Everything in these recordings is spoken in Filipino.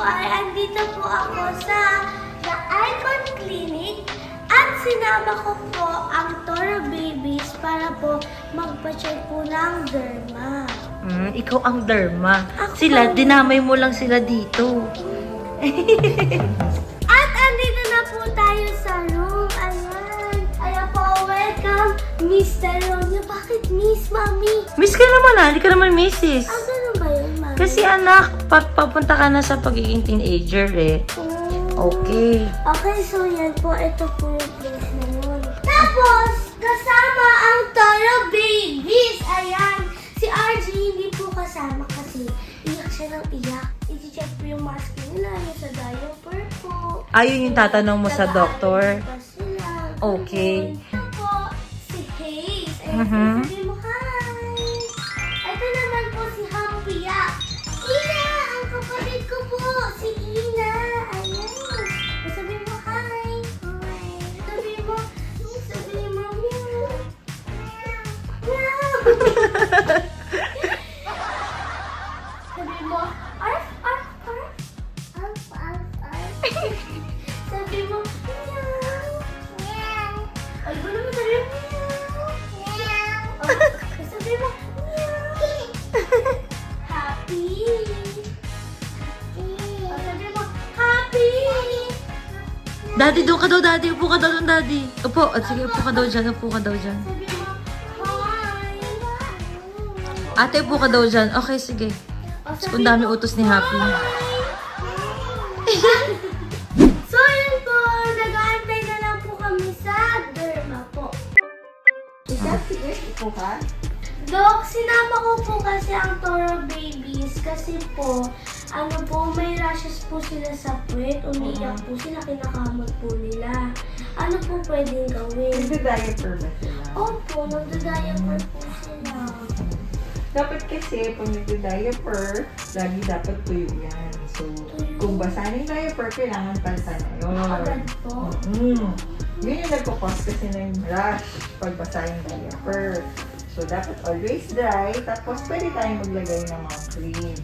ay andito po ako sa The Icon Clinic at sinama ko po ang Toro Babies para po magpa-check po ng derma. Ikaw ang derma. Ako. Sila, dinamay mo lang sila dito. At andito na po tayo sa room. Ayan. Ayan po, welcome, Mr. Romeo. Bakit Miss, Mami? Miss ka naman hindi ka naman missis. Ah, ganun ba yun, Mami? Kasi anak, papunta ka na sa pagiging teenager eh. Okay. Okay, so yan po. Ito po yung place na yun. Tapos, kasama ang Toro Babies. Ayan. Si RJ hindi po kasama kasi iyak siya ng iyak. I-check po yung mask nila, yung sa diaper po. Ayun yung tatanong mo sa doktor. Nag-aaral pa sila. Okay. Ito po, si Hayes. Ayan, Mhm. sabi mo, hi. Ito naman po si Hampia. Ina, ang kapatid ko po, si Ina. Ayan. Sabi mo, hi. Hi. Sabi mo, meow. Meow. Sabi mo, arf, arf, arf. Arf, arf, arf. Sabi mo, meow. Meow. Ay, gulo mo sabi mo, meow. Meow. Oh, sabi mo, meow. Happy. Oh, sabi mo, happy. Daddy, doon ka daw, daddy. Upo ka daw doon, daddy. Upo. At sige, upo ka daw dyan. Upo ka daw dyan. Sabi mo, hi. Ate, upo ka daw dyan. Okay, sige. Oh, Kung dami utos ni Happy. So, yun po. Nag-aantay na lang po kami sa derma po. Upo ka? Dok, sinama ko po kasi ang Toro Babies kasi po, may rashes po sila sa puwet, umiiyak po sila, kinakamot po nila. Ano po pwedeng gawin? Nagda-diaper ba sila? Opo, nagda-diaper po sila. Dapat kasi, pag nagda-diaper, lagi dapat tuyo yan. So, kung basa ng diaper, kailangan palitan na yun. Agad po. Yun yung nagpo-cause kasi ng rash pag basa yung diaper. So, dapat always dry. Tapos, pwede tayong maglagay ng mga creams.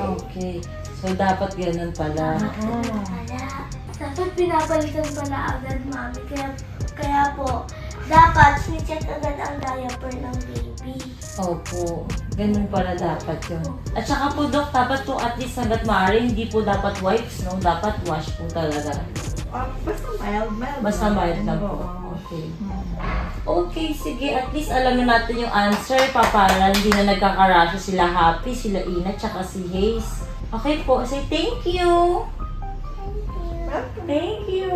Okay. So, dapat ganun pala. Kaya, dapat pinapalitan pala agad, Mami. Kaya po, dapat sinecheck agad ang diaper ng baby. Opo. Ganun pala dapat yun. At saka po, Dok, dapat po at least hanggat maaari, hindi po dapat wipes, no? Dapat wash po talaga. Basta mild. Basta mild lang po. Okay. Okay, sige. At least alam na natin yung answer. Para hindi na nagkakarasya sila Happy, sila Ina, tsaka si Hayes. Okay po. Say thank you. Thank you.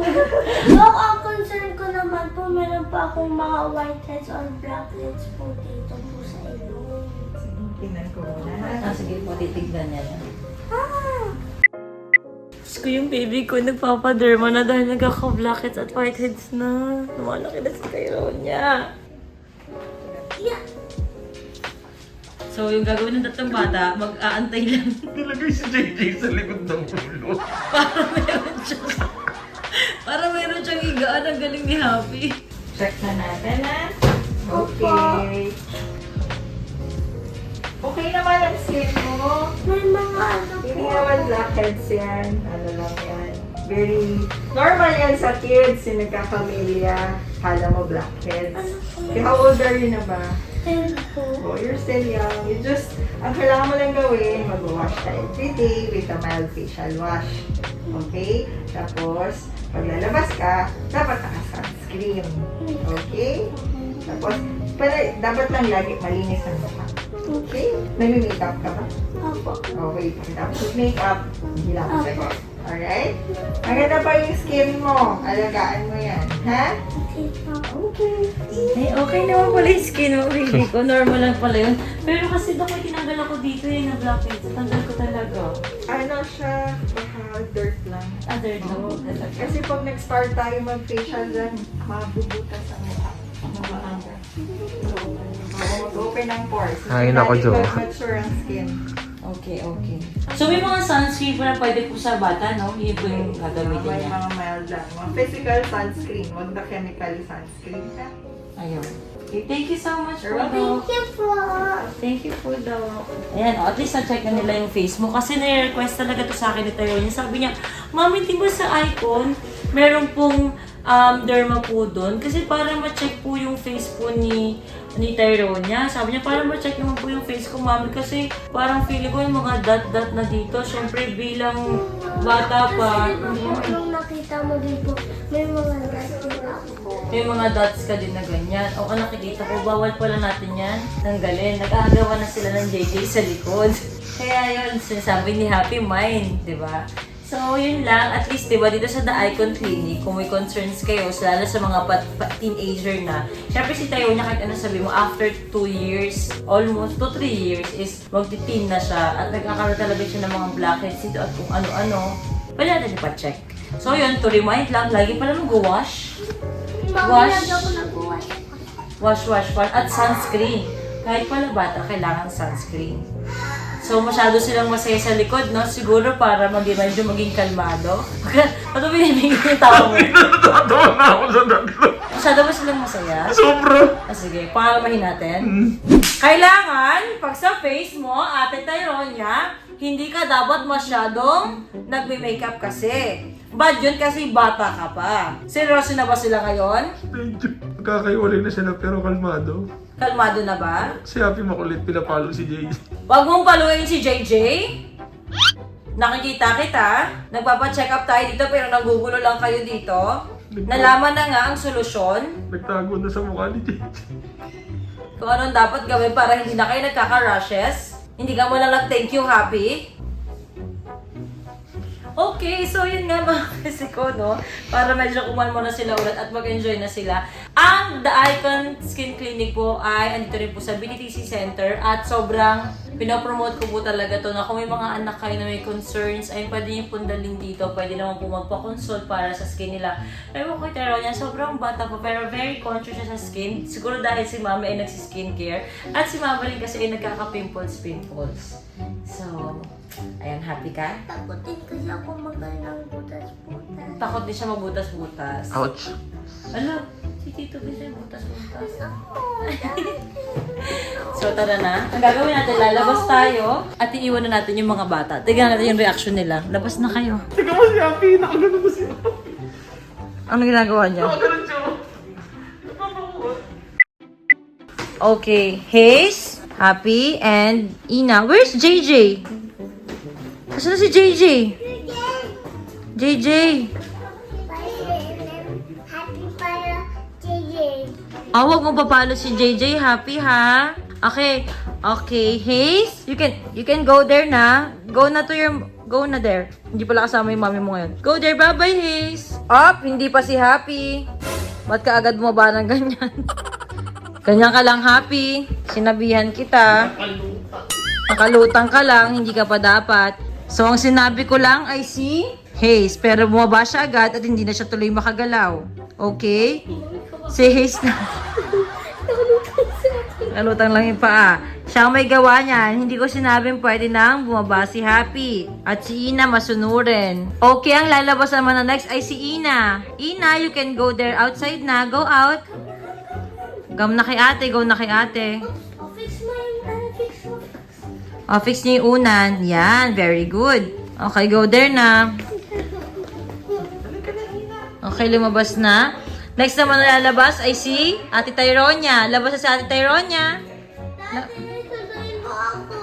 Dok, ang concern ko naman po, meron pa akong mga whiteheads or blackheads po dito po sa ilong. Tingnan ko muna. Sige po, titignan niya lang. Ah! Ko yung baby ko nagpapaderma na dahil nagkaka-blackheads at whiteheads na. Lumalaki na si Tyronia. Yeah. So, yung gagawin ng tatlong bata, mag-aantay lang. Nilagay si JJ sa likod ng ulo. Para meron siyang higaan. Ang galing ni Happy. Check na natin, ha? Okay. Okay naman ang skin mo. May mga ano Hindi po. naman blackheads yan. Ano lang yan. Very normal yan sa kids. Yung nagkakamilia. Kala mo blackheads. Okay, how old are you na ba? 10 po. Oh, you're still young. You just, ang kailangan mo lang gawin, mag-wash ka every day with a mild facial wash. Okay? Tapos, pag lalabas ka, dapat naka-sunscreen. Okay? Tapos, dapat lang lagi malinis ang mukha. Okay? Nag-makeup ka ba? Opo. Okay. Tapos makeup, hindi lang ako sa'yo. Alright? Maganda pa yung skin mo. Alagaan mo yan. Ha? Okay po. Okay. Okay naman pala yung skin mo, baby ko. Normal lang pala yun. Pero kasi Dok, may tinanggal ako dito na blackheads. Tanggal ko talaga. Ano siya? Baka dirt lang. Other lang po talaga. Kasi pag nag-start tayo mag-facial dyan, mabubutas ang mukha. Maaga. Mag-open ang pores. Ay, nako, Jo. Mature ang skin. Okay. So, may mga sunscreen po na pwede po sa bata, no? Yun po yung gagamitin May niya. mga mild lang. Mga physical sunscreen. Huwag na chemical sunscreen. Ha? Ayun. Okay, thank you so much po, Thank Doc. you po. Thank you po, Doc. Ayan, at least na-check na nila yung face mo. Kasi nire-request talaga to sa akin ni Tyrone. Sabi niya, Mami, di ba sa icon, meron pong derma po doon? Kasi para ma-check po yung face po ni Tyrone niya. Sabi niya, para ma-check naman po yung face ko, Mami. Kasi parang feeling ko yung mga dot-dot na dito. Siyempre, bilang bata pa. Nung nakita mo din po, may mga gastos ako. May mga dots ka din na ganyan. O nakikita ko, bawal pala natin yan. Tanggalin. Nag-aagawa na sila ng JJ sa likod. Kaya yun, sinasabi ni Happy Mind, di ba? So, yun lang. At least, di ba, dito sa The Icon Clinic, kung may concerns kayo, lalo sa mga teenager na, syempre si Tayo niya, kahit ano sabi mo, after 2 years, almost 2-3 years, is magti-teen na siya at nagkakaroon talaga siya ng mga blackheads dito at kung ano-ano, pwede natin ipa-check. So, yun, to remind lang, lagi pala mag-wash. Wash. Wash. At sunscreen. Kahit pala bata, kailangan sunscreen. So, masyado silang masaya sa likod, no? Siguro para medyo maging kalmado. Ano binibigyan yung tao mo? Natatawa na ako sa tatlo. Masyado ba silang masaya? Sobra. Sige, pangalamahin natin. Kailangan, pag sa face mo, Ate Tyronia, hindi ka dapat masyadong nagme-makeup kasi. Bad yun kasi bata ka pa. Seryoso na ba sila ngayon? Medyo magkakaiwalay na sila pero kalmado. Kalmado na ba? Si Happy makulit, pinapalo si JJ. Huwag mong paluin si JJ. Nakikita kita. Nagpapa-check up tayo dito pero nagugulo lang kayo dito. Nalaman na nga ang solusyon. Nagtago na sa mukha ni JJ. Kung anong dapat gawin para hindi na kayo nagkaka-rushes. Hindi ka mo lang thank you, Happy. Okay, so yun nga mga kasiko, no? Para medyo kumalmo na sila ulit at mag-enjoy na sila. Ang The Icon Skin Clinic po ay andito rin po sa BTC Center at sobrang pinopromote ko po talaga to na kung may mga anak kayo na may concerns ay pwede yung pundaling dito, pwede naman po magpa-consult para sa skin nila. Pero ko taro niya, sobrang bata po pero very conscious siya sa skin. Siguro dahil si mama ay nagsi-skincare at si mama rin kasi ay nagkaka-pimples. So, ayan, happy ka? Takutin kasi ako magandang butas-butas. Takot din siya magbutas-butas. Ouch. Ano? Si Tito kasi butas-butas. Oh, So tara na. Ang gagawin natin, lalabas tayo at iiwan na natin yung mga bata. Tignan natin yung reaction nila. Labas na kayo. Tingnan mo si Happy, nakagano mo si Happy. Ano ginagawa niya? Nakagano siya. Okay, Hayes, Happy, and Ina. Where's JJ? Nasaan na si JJ? JJ. Happy para JJ. Huwag mo papalo si JJ. Happy, ha? Okay. Okay, Hayes, you can go there na. Go na there. Hindi pala kasama yung mami mo ngayon. Go there. Bye-bye, Hayes. Up, hindi pa si Happy. Ba't ka agad bumaba ng ganyan? Ganyan ka lang, Happy. Sinabihan kita. Nakalutang ka lang, hindi ka pa dapat. So, ang sinabi ko lang ay si Hayes. Pero bumaba siya agad at hindi na siya tuloy makagalaw. Okay? Si Hayes na. Nalutang lang yung paa. Siya ang may gawa niyan. Hindi ko sinabing pwede nang bumaba si Happy. At si Ina masunurin. Okay, ang lalabas naman na next ay si Ina. Ina, you can go there outside na. Go out. Go na kay ate. Fix mo yung fix mo. Fix niyo yung unan. Yan, very good. Okay, go there na. Okay, lumabas na. Next naman na lalabas ay si Ate Tyronia. Labas na si Ate Tyronia. Susunduin mo ako.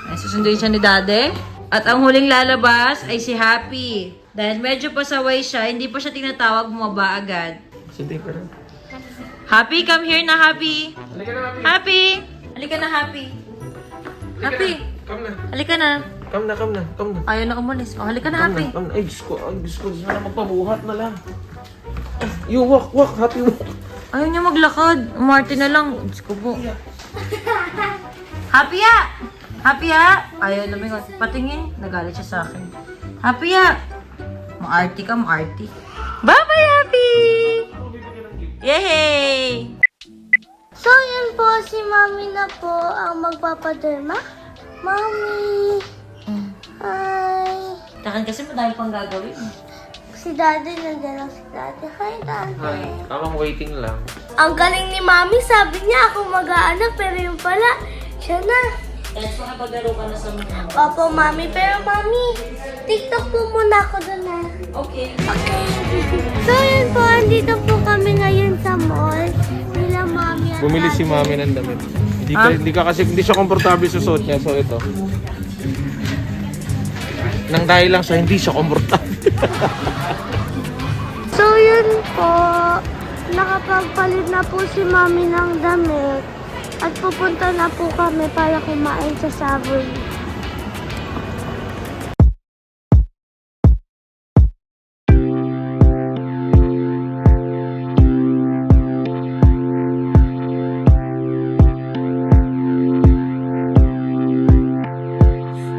Ay, susunduin siya ni Dade. At ang huling lalabas ay si Happy. Dahil medyo pasaway siya, hindi pa siya tinatawag, bumaba agad. Sige ko rin. Happy, come here na, Happy. Halika na, Happy. Happy! Halika na, Happy. Happy, Come na. halika na. Come na. Ayaw na umalis. O, halika na, Happy. Come na. Ay, Diyos ko. Sana magpabuhat na lang. You walk. Happy walk. Ayaw niya maglakad. Umarte na lang. Diyos ko po. Happy ya! Happy ya! Ayaw lumingon. Patingin. Nagalit siya sa akin. Happy ya! Maarty ka, maarty. Bye-bye, Happy! Yay! So, yun po, si Mami na po ang magpapaderma. Mami! Hi! Takan kasi madami pang gagawin. Si Daddy, nandiyan lang si Daddy. Hi, Daddy. Tamang waiting lang. Ang galing ni Mami, sabi niya ako mag-aanak, pero yung pala, siya na. Let's makapaglaro ka na sa mga. Opo, Mami. Pero, Mami, TikTok po muna ako doon na. Okay. Okay. So, yun po. Andito po kami ngayon sa mall. Nila, Mami. at Bumili si Daddy. mami ng damit. Hindi siya komportable sa suot niya. So ito. Nang dahil lang sa hindi siya komportable. So, yun po. Nakapagpalit na po si Mami ng damit. At pupunta na po kami para kumain sa Savoy.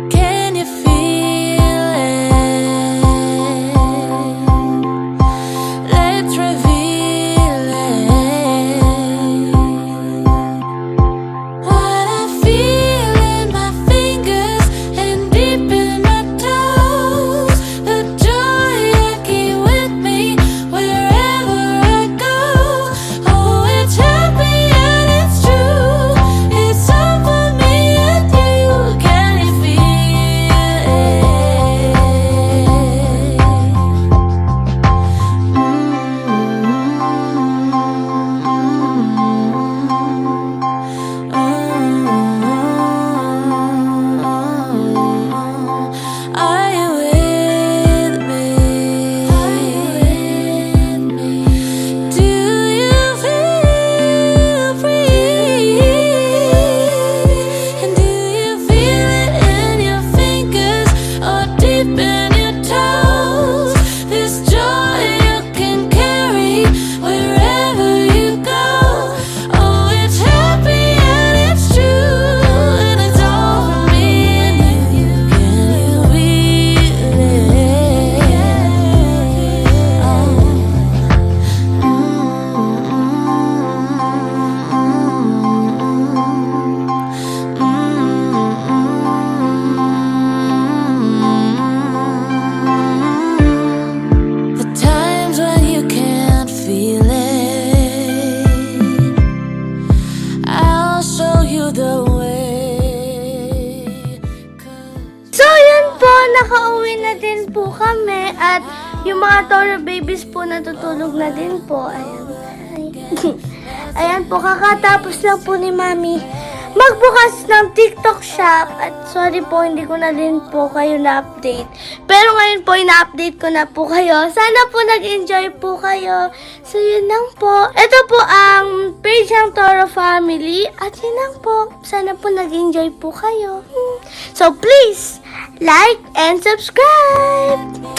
Can you feel it? Let's reveal it. What I feel in my fingers and deep in my toes. The joy I keep with me wherever I go. Oh, it's happy and it's true. It's all for me and you. Can you feel it? Are you with me? Do you feel free? And do you feel it in your fingers or deep in your toes? This joy you can carry wherever you go. Oh, it's happy and it's true, and it's all for me and you. Can you feel it? The times when you can't feel it, I'll show you the way. 'Cause So, yun po. Nakauwi na din po kami. At yung mga Toro babies po natutulog na din po. Ayan. Ayan po. Kakatapos lang po ni Mami magbukas ng TikTok shop. At sorry po, hindi ko na din po kayo na-update. Pero ngayon po, ina-update ko na po kayo. Sana po nag-enjoy po kayo. So, yun lang po. Ito po ang page ng Toro Family. At yun lang po. Sana po nag-enjoy po kayo. So, please, like and subscribe!